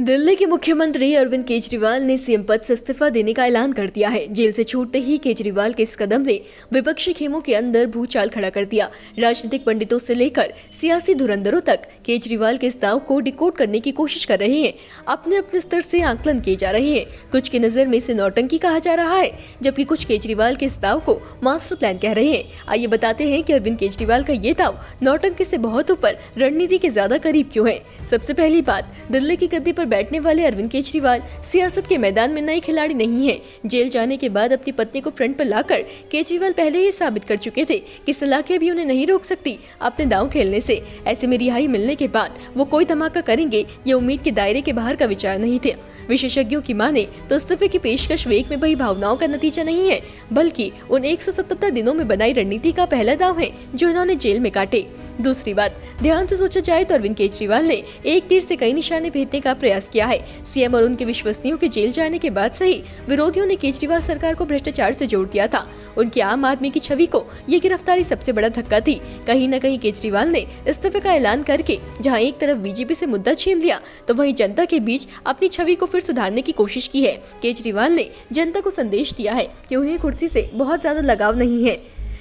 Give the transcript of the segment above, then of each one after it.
दिल्ली के मुख्यमंत्री अरविंद केजरीवाल ने सीएम पद से इस्तीफा देने का ऐलान कर दिया है। जेल से छूटते ही केजरीवाल के इस कदम ने विपक्षी खेमों के अंदर भूचाल खड़ा कर दिया। राजनीतिक पंडितों से लेकर सियासी धुरंधरों तक केजरीवाल के इस दाव को डिकोड करने की कोशिश कर रहे हैं। अपने अपने स्तर से आंकलन किए जा रहे हैं। कुछ की नजर में इसे नौटंकी कहा जा रहा है, जबकि कुछ केजरीवाल के इस दाव को मास्टर प्लान कह रहे हैं। आइए बताते हैं कि अरविंद केजरीवाल का ये दाव नौटंकी से बहुत ऊपर, रणनीति के ज्यादा करीब क्यों है। सबसे पहली बात, दिल्ली की गद्दी पर बैठने वाले अरविंद केजरीवाल सियासत के मैदान में नए खिलाड़ी नहीं हैं। जेल जाने के बाद अपनी पत्नी को फ्रंट पर लाकर केजरीवाल पहले ही साबित कर चुके थे कि सलाखें भी उन्हें नहीं रोक सकती अपने दांव खेलने से। ऐसे में रिहाई मिलने के बाद वो कोई धमाका करेंगे, ये उम्मीद के दायरे के बाहर का विचार नहीं थे। विशेषज्ञों की माने तो इस्तीफे की पेशकश वेग में बही भावनाओं का नतीजा नहीं है, बल्कि उन 177 दिनों में बनाई रणनीति का पहला दांव है जो इन्होंने जेल में काटे। दूसरी बात, ध्यान से सोचा जाए तो अरविंद केजरीवाल ने एक तीर से कई निशाने भेजने का प्रयास किया है। सीएम और उनके विश्वसनीयों के जेल जाने के बाद से ही विरोधियों ने केजरीवाल सरकार को भ्रष्टाचार से जोड़ दिया था। उनकी आम आदमी की छवि को ये गिरफ्तारी सबसे बड़ा धक्का थी। कहीं न कहीं केजरीवाल ने इस्तीफे का ऐलान करके जहां एक तरफ बीजेपी से मुद्दा छीन लिया, तो वहीं जनता के बीच अपनी छवि को फिर सुधारने की कोशिश की है। केजरीवाल ने जनता को संदेश दिया है कि उन्हें कुर्सी से बहुत ज्यादा लगाव नहीं है।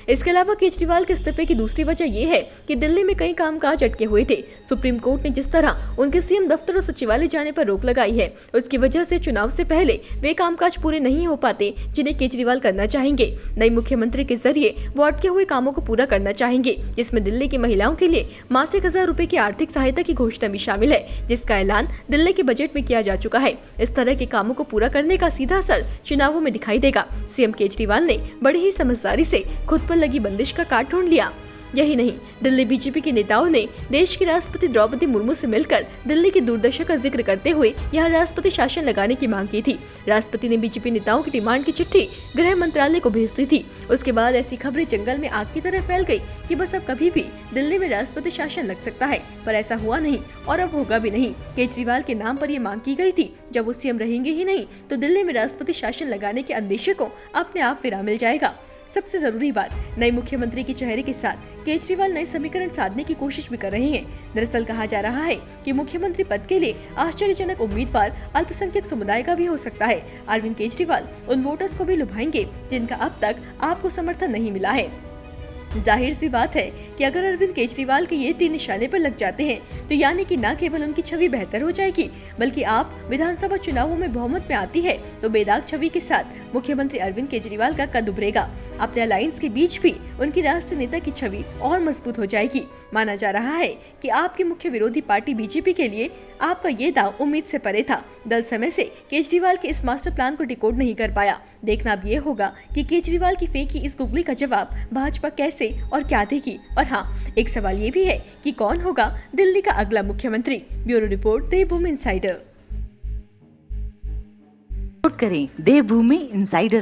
इसके अलावा केजरीवाल के इस्तीफे की दूसरी वजह यह है कि दिल्ली में कई कामकाज अटके हुए थे। सुप्रीम कोर्ट ने जिस तरह उनके सीएम दफ्तर और सचिवालय जाने पर रोक लगाई है, उसकी वजह से चुनाव से पहले वे कामकाज पूरे नहीं हो पाते जिन्हें केजरीवाल करना चाहेंगे। नई मुख्यमंत्री के जरिए वो अटके हुए कामों को पूरा करना चाहेंगे, जिसमें दिल्ली की महिलाओं के लिए मासिक 1000 रुपए की आर्थिक सहायता की घोषणा भी शामिल है, जिसका ऐलान दिल्ली के बजट में किया जा चुका है। इस तरह के कामों को पूरा करने का सीधा असर चुनावों में दिखाई देगा। सीएम केजरीवाल ने बड़ी ही समझदारी से खुद पर लगी बंदिश का काट ढूंढ लिया। यही नहीं, दिल्ली बीजेपी के नेताओं ने देश की राष्ट्रपति द्रौपदी मुर्मू से मिलकर दिल्ली की दुर्दशा का जिक्र करते हुए यहां राष्ट्रपति शासन लगाने की मांग की थी। राष्ट्रपति ने बीजेपी नेताओं की डिमांड की चिट्ठी गृह मंत्रालय को भेज दी थी। उसके बाद ऐसी खबरें जंगल में आग की तरह फैल गई कि बस अब कभी भी दिल्ली में राष्ट्रपति शासन लग सकता है, पर ऐसा हुआ नहीं और अब होगा भी नहीं। केजरीवाल के नाम पर यह मांग की गई थी, जब वो सीएम रहेंगे ही नहीं तो दिल्ली में राष्ट्रपति शासन लगाने के अंदेशे को अपने आप विराम मिल जाएगा। सबसे जरूरी बात, नए मुख्यमंत्री के चेहरे के साथ केजरीवाल नए समीकरण साधने की कोशिश भी कर रहे हैं। दरअसल कहा जा रहा है कि मुख्यमंत्री पद के लिए आश्चर्यजनक उम्मीदवार अल्पसंख्यक समुदाय का भी हो सकता है। अरविंद केजरीवाल उन वोटर्स को भी लुभाएंगे जिनका अब तक आपको समर्थन नहीं मिला है। जाहिर सी बात है कि अगर अरविंद केजरीवाल के ये 3 निशाने पर लग जाते हैं तो यानी कि न केवल उनकी छवि बेहतर हो जाएगी, बल्कि आप विधानसभा चुनावों में बहुमत में आती है तो बेदाग छवि के साथ मुख्यमंत्री अरविंद केजरीवाल का कद उभरेगा। अपने अलायंस के बीच भी उनकी राष्ट्रीय नेता की छवि और मजबूत हो जाएगी। माना जा रहा है कि आपकी मुख्य विरोधी पार्टी बीजेपी के लिए आपका ये दाव उम्मीद से परे था। दल समय से केजरीवाल के इस मास्टर प्लान को डिकोड नहीं कर पाया। देखना अब ये होगा कि केजरीवाल की फेंकी इस गुगली का जवाब भाजपा कैसे और क्या देगी। और हाँ, एक सवाल ये भी है कि कौन होगा दिल्ली का अगला मुख्यमंत्री। ब्यूरो रिपोर्ट, देवभूमि इनसाइडर। करें देवभूमि इनसाइडर।